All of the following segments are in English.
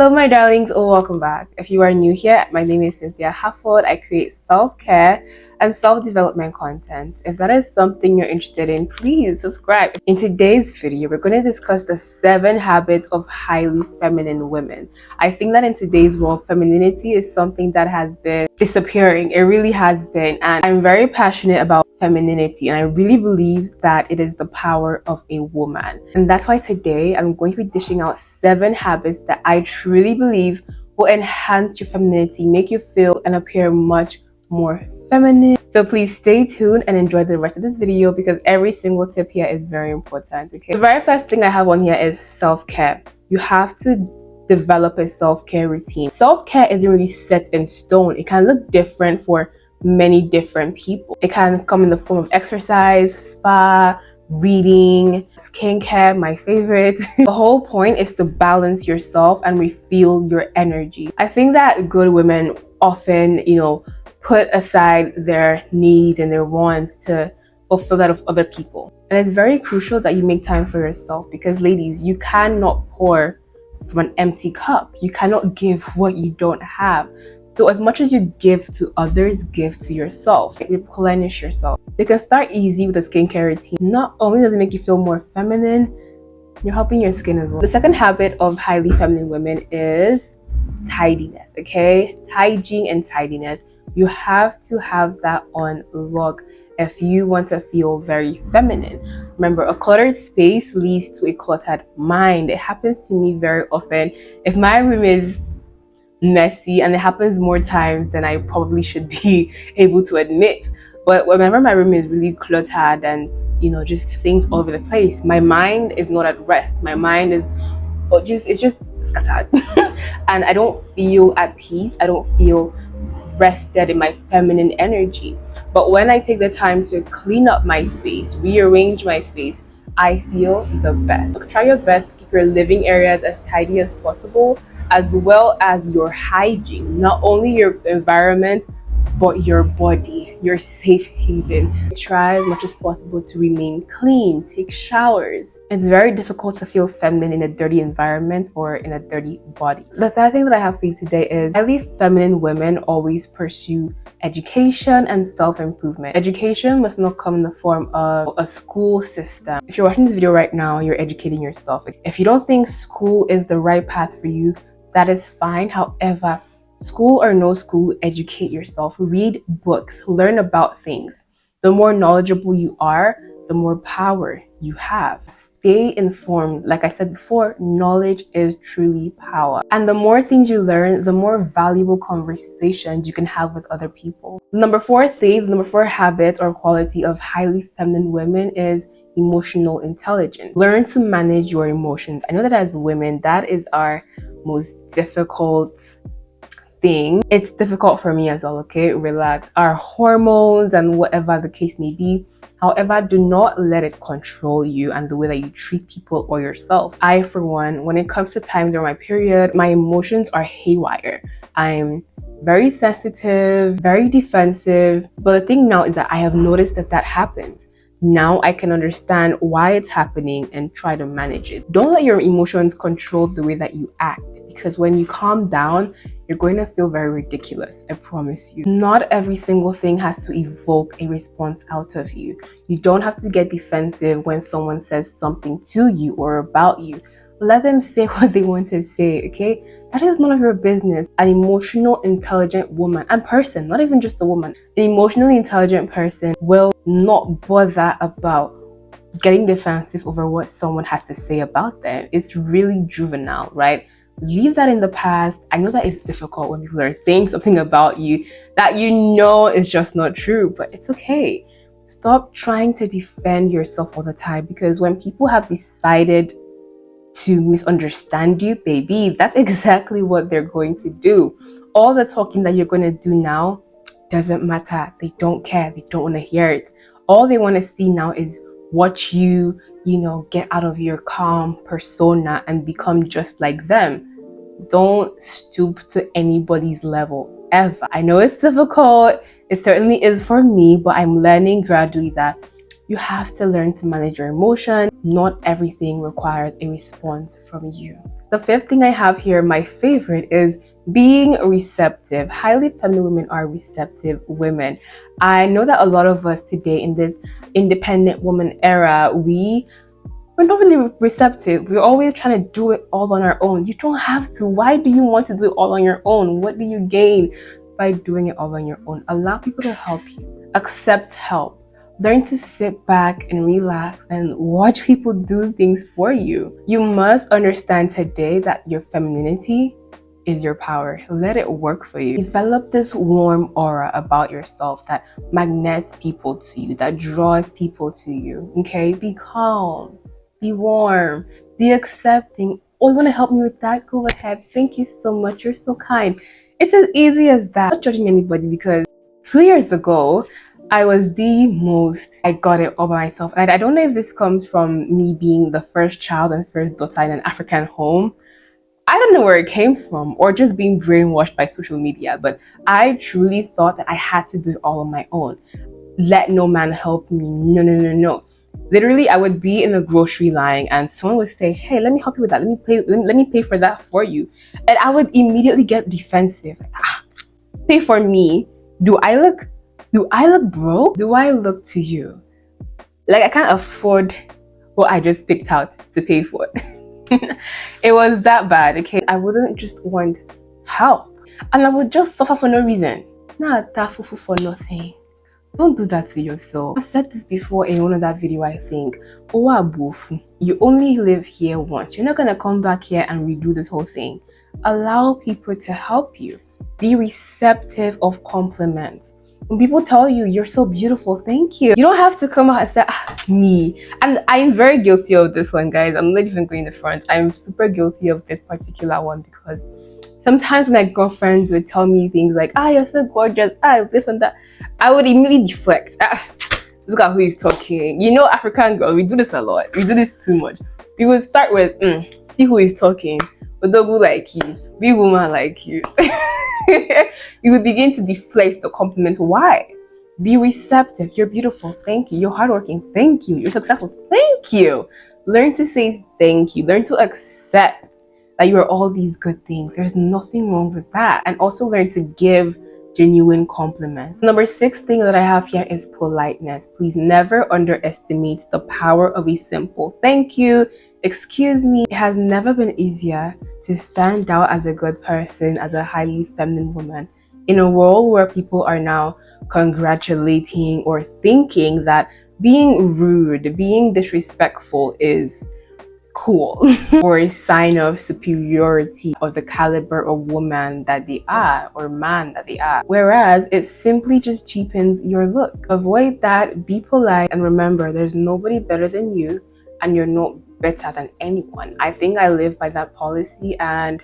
Hello my darlings, or welcome back. If you are new here, my name is Cynthia Harford. I create self-care and self-development content. If that is something you're interested in, please subscribe. In today's video, we're going to discuss the 7 habits of highly feminine women. I think that in today's world, femininity is something that has been disappearing. It really has been, and I'm very passionate about femininity, and I really believe that it is the power of a woman. And that's why today I'm going to be dishing out 7 habits that I truly believe will enhance your femininity, make you feel and appear much more feminine. So please stay tuned and enjoy the rest of this video, because every single tip here is very important. Okay, the very first thing I have on here is self-care. You have to develop a self-care routine. Self-care isn't really set in stone. It can look different for many different people. It can come in the form of exercise, spa, reading, skincare, my favorite. The whole point is to balance yourself and refuel your energy. I think that good women often, put aside their needs and their wants to fulfill that of other people. And it's very crucial that you make time for yourself, because ladies, you cannot pour from an empty cup. You cannot give what you don't have. So as much as you give to others, give to yourself. Replenish yourself. So you can start easy with a skincare routine. Not only does it make you feel more feminine, you're helping your skin as well. The second habit of highly feminine women is tidiness, okay? Hygiene and tidiness. You have to have that on lock if you want to feel very feminine. Remember, a cluttered space leads to a cluttered mind. It happens to me very often. If my room is messy, and it happens more times than I probably should be able to admit, but whenever my room is really cluttered and just things all over the place, my mind is not at rest. My mind is just scattered and I don't feel at peace. I don't feel rested in my feminine energy. But when I take the time to clean up my space, rearrange my space, I feel the best. Try your best to keep your living areas as tidy as possible, as well as your hygiene. Not only your environment, but your body, your safe haven. Try as much as possible to remain clean. Take showers. It's very difficult to feel feminine in a dirty environment or in a dirty body. The third thing that I have for you today is highly feminine women always pursue education and self-improvement. Education must not come in the form of a school system. If you're watching this video right now, you're educating yourself. If you don't think school is the right path for you, that is fine. However, school or no school, educate yourself. Read books, learn about things. The more knowledgeable you are, the more power you have. Stay informed. Like I said before, knowledge is truly power. And the more things you learn, the more valuable conversations you can have with other people. Number 4 habit or quality of highly feminine women is emotional intelligence. Learn to manage your emotions. I know that as women, that is our most difficult thing. It's difficult for me as well, okay? Relax. Our hormones and whatever the case may be. However, do not let it control you and the way that you treat people or yourself. I, for one, when it comes to times during my period, my emotions are haywire. I'm very sensitive, very defensive. But the thing now is that I have noticed that happens. Now I can understand why it's happening and try to manage it. Don't let your emotions control the way that you act, because when you calm down, you're going to feel very ridiculous. I promise you. Not every single thing has to evoke a response out of you. You don't have to get defensive when someone says something to you or about you. Let them say what they want to say, okay? That is none of your business. An emotional, intelligent woman and person, not even just a woman, an emotionally intelligent person will not bother about getting defensive over what someone has to say about them. It's really juvenile, right? Leave that in the past. I know that it's difficult when people are saying something about you that is just not true, but it's okay. Stop trying to defend yourself all the time, because when people have decided to misunderstand you, baby, that's exactly what they're going to do. All the talking that you're going to do now doesn't matter. They don't care. They don't want to hear it. All they want to see now is watch you, get out of your calm persona and become just like them. Don't stoop to anybody's level ever. I know it's difficult. It certainly is for me, but I'm learning gradually that you have to learn to manage your emotions. Not everything requires a response from you. The fifth thing I have here, my favorite, is being receptive. Highly feminine women are receptive women. I know that a lot of us today in this independent woman era, we're not really receptive. We're always trying to do it all on our own. You don't have to. Why do you want to do it all on your own? What do you gain by doing it all on your own? Allow people to help you. Accept help. Learn to sit back and relax and watch people do things for you. You must understand today that your femininity is your power. Let it work for you. Develop this warm aura about yourself that magnets people to you, that draws people to you. Okay? Be calm. Be warm. Be accepting. Oh, you want to help me with that? Go ahead. Thank you so much. You're so kind. It's as easy as that. I'm not judging anybody because 2 years ago, I was I got it all by myself. And I don't know if this comes from me being the first child and first daughter in an African home. I don't know where it came from, or just being brainwashed by social media, but I truly thought that I had to do it all on my own. Let no man help me. No, no, no, no. Literally, I would be in the grocery line and someone would say, hey, let me help you with that. Let me pay for that for you. And I would immediately get defensive. Like, pay for me? Do I look broke? Do I look to you like I can't afford what I just picked out to pay for? It was that bad, okay? I wouldn't just want help. And I would just suffer for no reason. Not fufu for nothing. Don't do that to yourself. I said this before in one of that video, I think. You only live here once. You're not gonna come back here and redo this whole thing. Allow people to help you. Be receptive of compliments. When people tell you you're so beautiful, thank you. You don't have to come out and say, me. And I'm very guilty of this one, guys. I'm not even going in the front. I'm super guilty of this particular one because sometimes my girlfriends would tell me things like, you're so gorgeous, this and that. I would immediately deflect. Look at who is talking. You know, African girls, we do this a lot. We do this too much. We would start with, see who is talking. Odogu like you, big woman like you. You would begin to deflect the compliment. Why? Be receptive. You're beautiful. Thank you. You're hardworking. Thank you. You're successful. Thank you. Learn to say thank you. Learn to accept that you are all these good things. There's nothing wrong with that. And also learn to give genuine compliments. Number 6 thing that I have here is politeness. Please never underestimate the power of a simple thank you, excuse me. It has never been easier to stand out as a good person, as a highly feminine woman, in a world where people are now congratulating or thinking that being rude, being disrespectful is cool or a sign of superiority of the caliber of woman that they are or man that they are, whereas it simply just cheapens your look. Avoid that. Be polite, and remember, there's nobody better than you and you're not better than anyone. I think I live by that policy, and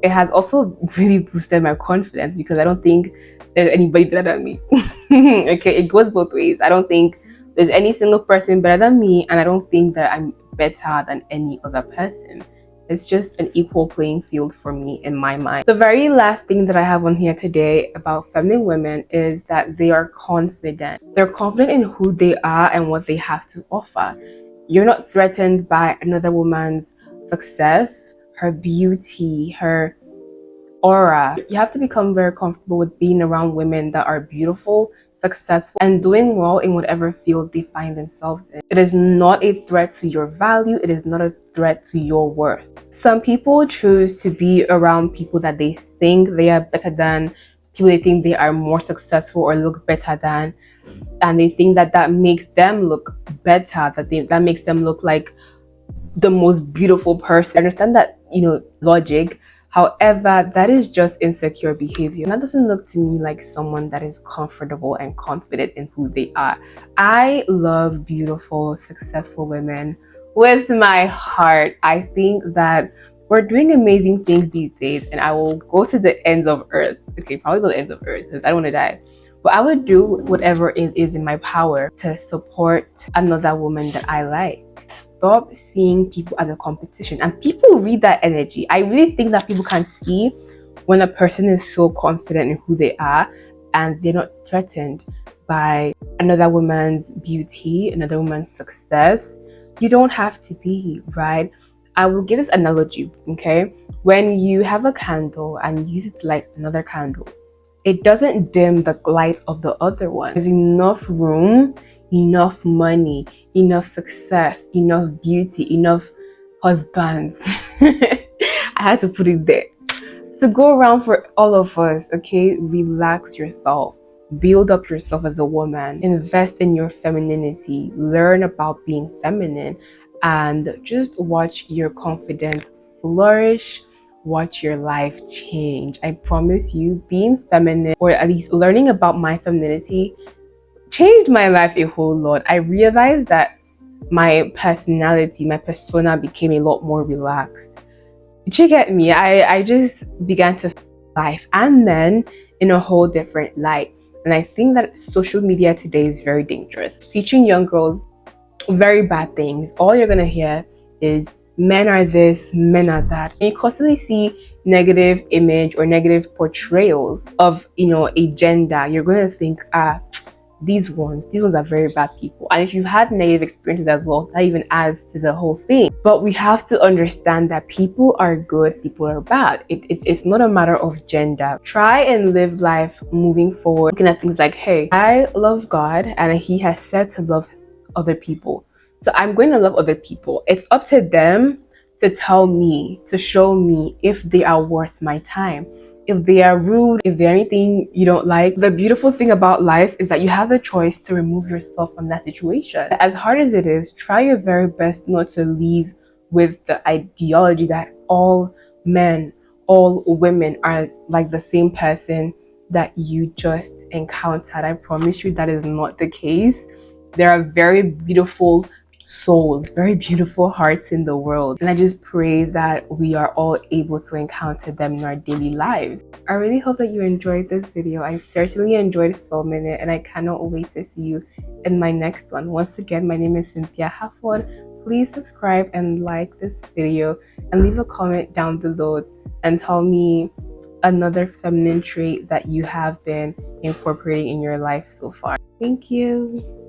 it has also really boosted my confidence because I don't think there's anybody better than me. Okay, it goes both ways. I don't think there's any single person better than me, and I don't think that I'm better than any other person. It's just an equal playing field for me in my mind. The very last thing that I have on here today about feminine women is that they are confident. They're confident in who they are and what they have to offer. You're not threatened by another woman's success, her beauty, her aura. You have to become very comfortable with being around women that are beautiful, successful, and doing well in whatever field they find themselves in. It is not a threat to your value. It is not a threat to your worth. Some people choose to be around people that they think they are better than, people they think they are more successful or look better than, and they think that that makes them look better, that makes them look like the most beautiful person. I understand that, logic. However, that is just insecure behavior. And that doesn't look to me like someone that is comfortable and confident in who they are. I love beautiful, successful women with my heart. I think that we're doing amazing things these days, and I will go to the ends of earth. Okay, probably the ends of earth because I don't want to die. But I would do whatever it is in my power to support another woman that I like. Stop seeing people as a competition, and people read that energy. I really think that people can see when a person is so confident in who they are and they're not threatened by another woman's beauty, another woman's success. You don't have to be, right? I will give this analogy, okay? When you have a candle and use it to light another candle, it doesn't dim the light of the other one. There's enough room, enough money, enough success, enough beauty, enough husbands. I had to put it there. To go around for all of us, okay? Relax yourself. Build up yourself as a woman. Invest in your femininity. Learn about being feminine and just watch your confidence flourish. Watch your life change. I promise you, being feminine, or at least learning about my femininity, changed my life a whole lot. I realized that my personality, my persona became a lot more relaxed. Did you get me? I just began to see life and men in a whole different light. And I think that social media today is very dangerous. Teaching young girls very bad things. All you're gonna hear is men are this, men are that. And you constantly see negative image or negative portrayals of, a gender. You're gonna think, these ones are very bad people. And if you've had negative experiences as well, that even adds to the whole thing. But we have to understand that people are good, people are bad. It's not a matter of gender. Try and live life moving forward, looking at things like, hey, I love God and he has said to love other people, so I'm going to love other people. It's up to them to tell me, to show me if they are worth my time, if they are rude, if they're anything you don't like. The beautiful thing about life is that you have the choice to remove yourself from that situation. As hard as it is, try your very best not to leave with the ideology that all men, all women are like the same person that you just encountered. I promise you that is not the case. There are very beautiful souls, very beautiful hearts in the world. And I just pray that we are all able to encounter them in our daily lives. I really hope that you enjoyed this video. I certainly enjoyed filming it and I cannot wait to see you in my next one. Once again, my name is Cynthia Harford. Please subscribe and like this video and leave a comment down below and tell me another feminine trait that you have been incorporating in your life so far. Thank you.